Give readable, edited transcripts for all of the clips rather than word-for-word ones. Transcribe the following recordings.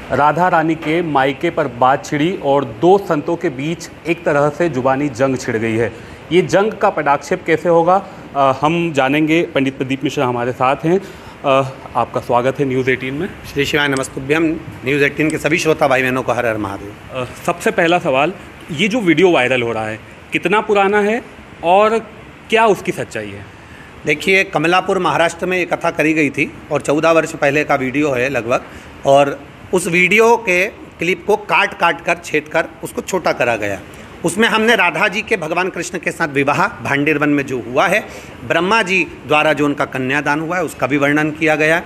राधा रानी के मायके पर बात छिड़ी और दो संतों के बीच एक तरह से जुबानी जंग छिड़ गई है। ये जंग का पटाक्षेप कैसे होगा हम जानेंगे। पंडित प्रदीप मिश्रा हमारे साथ हैं। आपका स्वागत है न्यूज़ 18 में। श्री शिवाय नमस्तुभ्यम। न्यूज़ 18 के सभी श्रोता भाई बहनों को हर हर महादेव। सबसे पहला सवाल, ये जो वीडियो वायरल हो रहा है कितना पुराना है और क्या उसकी सच्चाई है? देखिए, कमलापुर महाराष्ट्र में ये कथा करी गई थी और 14 वर्ष पहले का वीडियो है लगभग, और उस वीडियो के क्लिप को काट कर छेद कर उसको छोटा करा गया। उसमें हमने राधा जी के भगवान कृष्ण के साथ विवाह भांडेर वन में जो हुआ है, ब्रह्मा जी द्वारा जो उनका कन्यादान हुआ है उसका भी वर्णन किया गया है।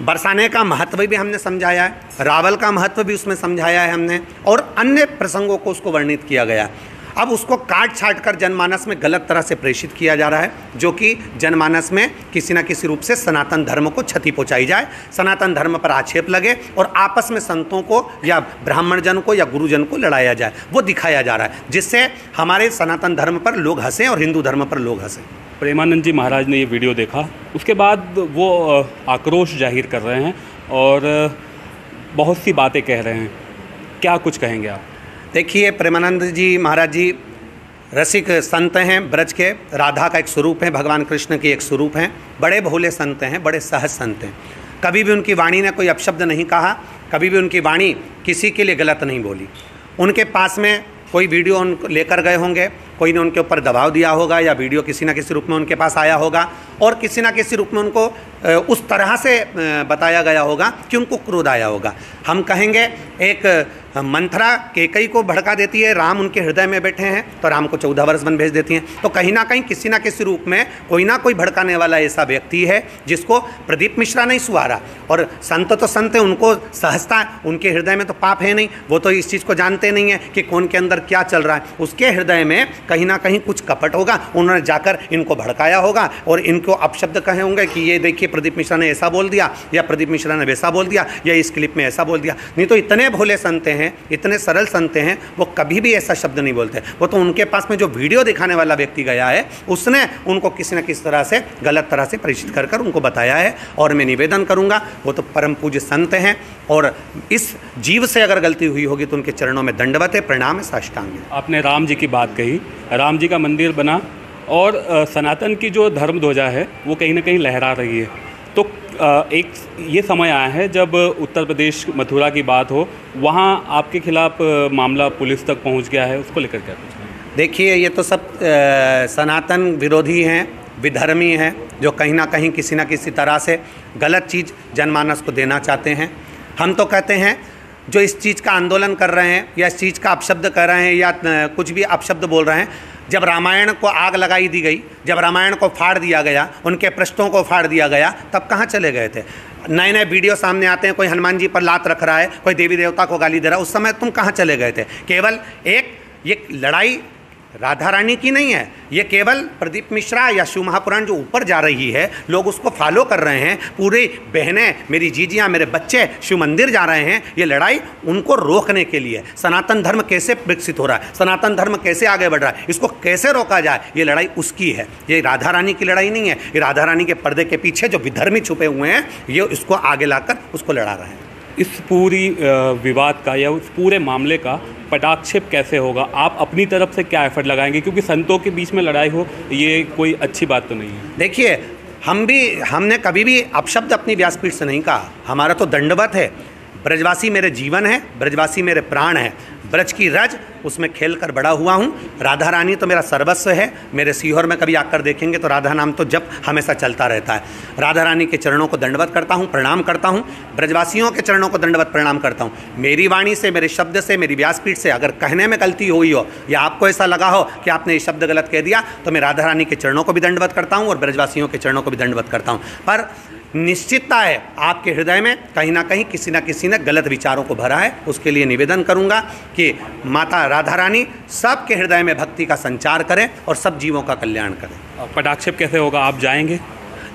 बरसाने का महत्व भी हमने समझाया है, रावल का महत्व भी उसमें समझाया है हमने, और अन्य प्रसंगों को उसको वर्णित किया गया है। अब उसको काट छाट कर जनमानस में गलत तरह से प्रेषित किया जा रहा है, जो कि जनमानस में किसी न किसी रूप से सनातन धर्म को क्षति पहुंचाई जाए, सनातन धर्म पर आक्षेप लगे और आपस में संतों को या ब्राह्मण जन को या गुरुजन को लड़ाया जाए, वो दिखाया जा रहा है, जिससे हमारे सनातन धर्म पर लोग हंसें और हिंदू धर्म पर लोग हंसें। प्रेमानंद जी महाराज ने ये वीडियो देखा, उसके बाद वो आक्रोश जाहिर कर रहे हैं और बहुत सी बातें कह रहे हैं। क्या कुछ कहेंगे आप? देखिए, प्रेमानंद जी महाराज जी रसिक संत हैं, ब्रज के राधा का एक स्वरूप है, भगवान कृष्ण की एक स्वरूप हैं, बड़े भोले संत हैं, बड़े सहज संत हैं। कभी भी उनकी वाणी ने कोई अपशब्द नहीं कहा, कभी भी उनकी वाणी किसी के लिए गलत नहीं बोली। उनके पास में कोई वीडियो उनको लेकर गए होंगे, कोई ने उनके ऊपर दबाव दिया होगा, या वीडियो किसी न किसी रूप में उनके पास आया होगा और किसी न किसी रूप में उनको उस तरह से बताया गया होगा कि उनको क्रोध आया होगा। हम कहेंगे एक मंथरा कैकेयी को भड़का देती है, राम उनके हृदय में बैठे हैं तो राम को 14 वर्ष वन भेज देती हैं। तो कहीं ना कहीं किसी न किसी रूप में कोई ना कोई भड़काने वाला ऐसा व्यक्ति है जिसको प्रदीप मिश्रा नहीं सुहारा। और संत तो संत है, उनको सहजता, उनके हृदय में तो पाप है नहीं, वो तो इस चीज़ को जानते नहीं है कि कौन के अंदर क्या चल रहा है। उसके हृदय में कहीं ना कहीं कुछ कपट होगा, उन्होंने जाकर इनको भड़काया होगा और इनको अपशब्द कहे होंगे कि ये देखिए प्रदीप मिश्रा ने ऐसा बोल दिया, या प्रदीप मिश्रा ने वैसा बोल दिया, या इस क्लिप में ऐसा बोल दिया। नहीं तो इतने भोले संत हैं, इतने सरल संत हैं, वो कभी भी ऐसा शब्द नहीं बोलते। वो तो उनके पास में जो वीडियो दिखाने वाला व्यक्ति गया है उसने उनको किसी न किसी तरह से गलत तरह से प्रेषित कर कर उनको बताया है। और मैं निवेदन करूंगा, वो तो परम पूज्य संत हैं और इस जीव से अगर गलती हुई होगी तो उनके चरणों में दंडवत है, प्रणाम है, साष्टांग है। आपने राम जी की बात कही, राम जी का मंदिर बना और सनातन की जो धर्म ध्वजा है वो कहीं ना कहीं लहरा रही है। तो एक ये समय आया है जब उत्तर प्रदेश मथुरा की बात हो, वहाँ आपके खिलाफ मामला पुलिस तक पहुँच गया है, उसको लेकर क्या कुछ? देखिए, ये तो सब सनातन विरोधी हैं, विधर्मी हैं, जो कहीं ना कहीं किसी न किसी तरह से गलत चीज़ जनमानस को देना चाहते हैं। हम तो कहते हैं जो इस चीज़ का आंदोलन कर रहे हैं या इस चीज़ का अपशब्द कर रहे हैं या कुछ भी अपशब्द बोल रहे हैं, जब रामायण को आग लगाई दी गई, जब रामायण को फाड़ दिया गया, उनके पृष्ठों को फाड़ दिया गया, तब कहाँ चले गए थे? नए नए वीडियो सामने आते हैं, कोई हनुमान जी पर लात रख रहा है, कोई देवी देवता को गाली दे रहा है, उस समय तुम कहाँ चले गए थे? केवल एक ये लड़ाई राधा रानी की नहीं है, ये केवल प्रदीप मिश्रा या शिव महापुराण जो ऊपर जा रही है, लोग उसको फॉलो कर रहे हैं। पूरी बहनें, मेरी जीजियाँ, मेरे बच्चे शिव मंदिर जा रहे हैं। ये लड़ाई उनको रोकने के लिए, सनातन धर्म कैसे विकसित हो रहा है, सनातन धर्म कैसे आगे बढ़ रहा है, इसको कैसे रोका जाए, ये लड़ाई उसकी है। ये राधा रानी की लड़ाई नहीं है। ये राधा रानी के पर्दे के पीछे जो विधर्मी छुपे हुए हैं, ये इसको आगे लाकर उसको लड़ा रहे हैं। इस पूरी विवाद का या उस पूरे मामले का पटाक्षेप कैसे होगा? आप अपनी तरफ से क्या एफर्ट लगाएंगे? क्योंकि संतों के बीच में लड़ाई हो, ये कोई अच्छी बात तो नहीं है। देखिए, हमने कभी भी अपशब्द अपनी व्यासपीठ से नहीं कहा। हमारा तो दंडवत है। ब्रजवासी मेरे जीवन है, ब्रजवासी मेरे प्राण है, ब्रज की रज उसमें खेल कर बड़ा हुआ हूँ। राधा रानी तो मेरा सर्वस्व है। मेरे सीहोर में कभी आकर देखेंगे तो राधा नाम तो जब हमेशा चलता रहता है। राधा रानी के चरणों को दंडवत करता हूँ, प्रणाम करता हूँ। ब्रजवासियों के चरणों को दंडवत प्रणाम करता हूँ। मेरी वाणी से, मेरे शब्द से, मेरी व्यासपीठ से अगर कहने में गलती हुई हो या आपको ऐसा लगा हो कि आपने ये शब्द गलत कह दिया, तो मैं राधा रानी के चरणों को भी दंडवत करता हूँ और ब्रजवासियों के चरणों को भी दंडवत करता हूँ। पर निश्चितता है आपके हृदय में कहीं ना कहीं किसी न किसी ने गलत विचारों को भरा है। उसके लिए निवेदन करूंगा कि माता राधा रानी सबके हृदय में भक्ति का संचार करें और सब जीवों का कल्याण करें। पटाक्षेप कैसे होगा? आप जाएंगे?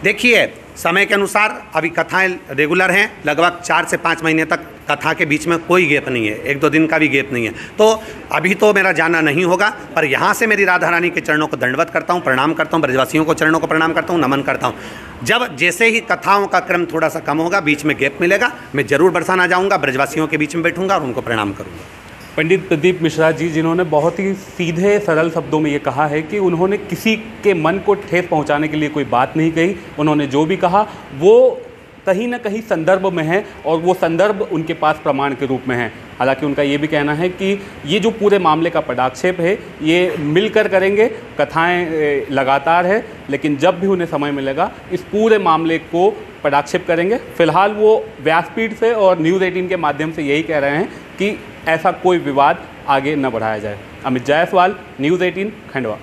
देखिए, समय के अनुसार अभी कथाएं रेगुलर हैं, लगभग 4 से 5 महीने तक कथा के बीच में कोई गैप नहीं है, 1-2 दिन का भी गैप नहीं है। तो अभी तो मेरा जाना नहीं होगा, पर यहाँ से मेरी राधा रानी के चरणों को दंडवत करता हूँ, प्रणाम करता हूँ, ब्रजवासियों को चरणों को प्रणाम करता हूँ, नमन करता हूँ। जब जैसे ही कथाओं का क्रम थोड़ा सा कम होगा, बीच में गैप मिलेगा, मैं जरूर बरसाना जाऊँगा, ब्रजवासियों के बीच में बैठूंगा और उनको प्रणाम करूँगा। पंडित प्रदीप मिश्रा जी, जिन्होंने बहुत ही सीधे सरल शब्दों में ये कहा है कि उन्होंने किसी के मन को ठेस पहुंचाने के लिए कोई बात नहीं कही। उन्होंने जो भी कहा वो कहीं ना कहीं संदर्भ में है और वो संदर्भ उनके पास प्रमाण के रूप में है। हालांकि उनका ये भी कहना है कि ये जो पूरे मामले का पटाक्षेप है ये मिलकर करेंगे, कथाएं लगातार है, लेकिन जब भी उन्हें समय मिलेगा इस पूरे मामले को पटाक्षेप करेंगे। फिलहाल वो व्यासपीठ से और न्यूज़ 18 के माध्यम से यही कह रहे हैं कि ऐसा कोई विवाद आगे न बढ़ाया जाए। अमित जायसवाल, न्यूज़ 18, खंडवा।